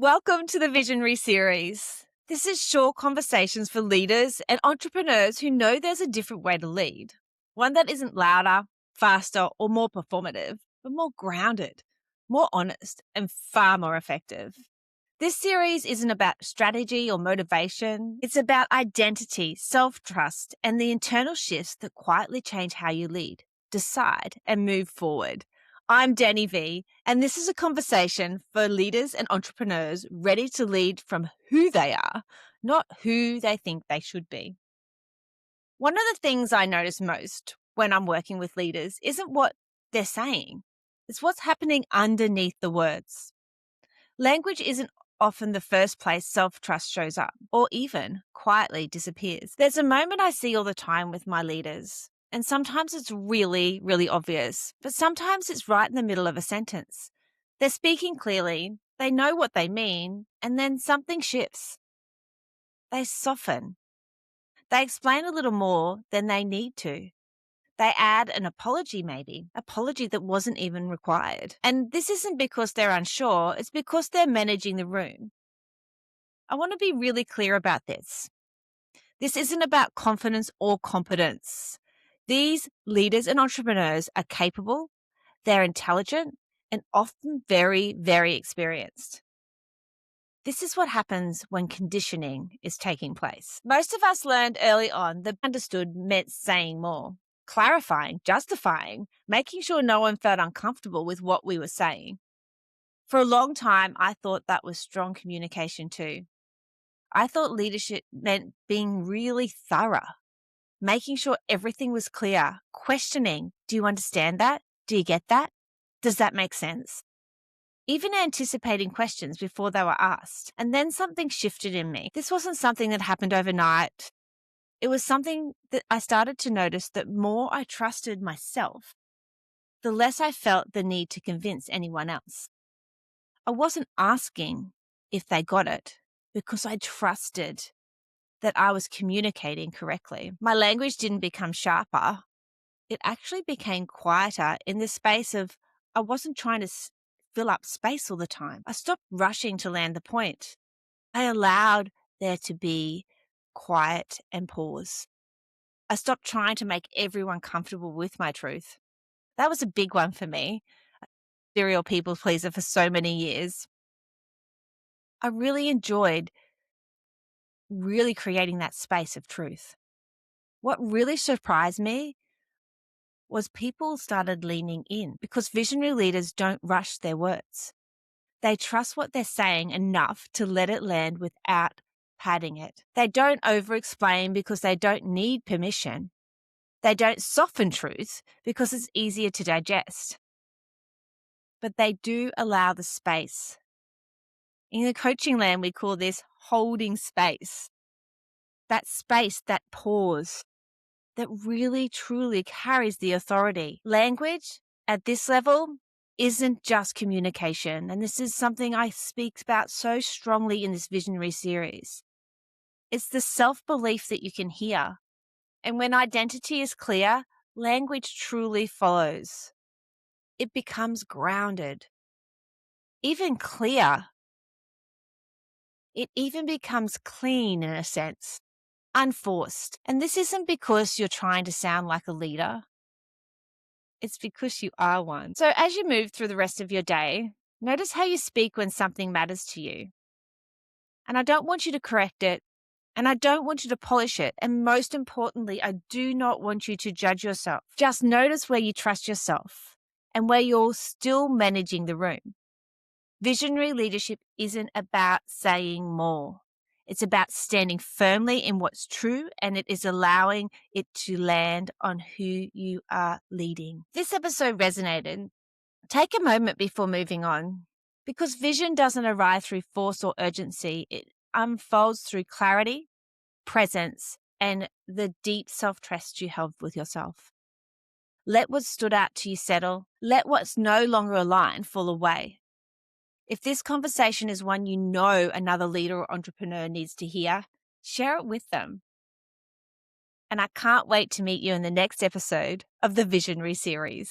Welcome to the Visionary Series. This is short conversations for leaders and entrepreneurs who know there's a different way to lead. One that isn't louder, faster, or more performative, but more grounded, more honest, and far more effective. This series isn't about strategy or motivation. It's about identity, self-trust, and the internal shifts that quietly change how you lead, decide, and move forward. I'm Danni V, and this is a conversation for leaders and entrepreneurs ready to lead from who they are, not who they think they should be. One of the things I notice most when I'm working with leaders isn't what they're saying. It's what's happening underneath the words. Language isn't often the first place self-trust shows up, or even quietly disappears. There's a moment I see all the time with my leaders. And sometimes it's really, really obvious, but sometimes it's right in the middle of a sentence. They're speaking clearly, they know what they mean, and then something shifts. They soften. They explain a little more than they need to. They add an apology apology that wasn't even required. And this isn't because they're unsure, it's because they're managing the room. I want to be really clear about this. This isn't about confidence or competence. These leaders and entrepreneurs are capable, they're intelligent, and often very, very experienced. This is what happens when conditioning is taking place. Most of us learned early on that understood meant saying more, clarifying, justifying, making sure no one felt uncomfortable with what we were saying. For a long time, I thought that was strong communication too. I thought leadership meant being really thorough, making sure everything was clear, questioning, do you understand that? Do you get that? Does that make sense? Even anticipating questions before they were asked. And then something shifted in me. This wasn't something that happened overnight. It was something that I started to notice that more I trusted myself, the less I felt the need to convince anyone else. I wasn't asking if they got it because I trusted that I was communicating correctly. My language didn't become sharper. It actually became quieter in the space of I wasn't trying to fill up space all the time. I stopped rushing to land the point. I allowed there to be quiet and pause. I stopped trying to make everyone comfortable with my truth. That was a big one for me. Serial people pleaser for so many years. I really enjoyed creating that space of truth. What really surprised me was people started leaning in because visionary leaders don't rush their words. They trust what they're saying enough to let it land without padding it. They don't over-explain because they don't need permission. They don't soften truth because it's easier to digest. But they do allow the space. In the coaching land, we call this holding space. That space, that pause, that really truly carries the authority. Language at this level isn't just communication, and this is something I speak about so strongly in this Visionary series. It's the self-belief that you can hear. And when identity is clear, language truly follows. It becomes grounded, even clear. It even becomes clean in a sense. Unforced. And this isn't because you're trying to sound like a leader. It's because you are one. So as you move through the rest of your day, notice how you speak when something matters to you. And I don't want you to correct it. And I don't want you to polish it. And most importantly, I do not want you to judge yourself. Just notice where you trust yourself and where you're still managing the room. Visionary leadership isn't about saying more. It's about standing firmly in what's true, and it is allowing it to land on who you are leading. If this episode resonated, take a moment before moving on, because vision doesn't arrive through force or urgency. It unfolds through clarity, presence, and the deep self-trust you have with yourself. Let what stood out to you settle. Let what's no longer aligned fall away. If this conversation is one you know another leader or entrepreneur needs to hear, share it with them. And I can't wait to meet you in the next episode of the Visionary series.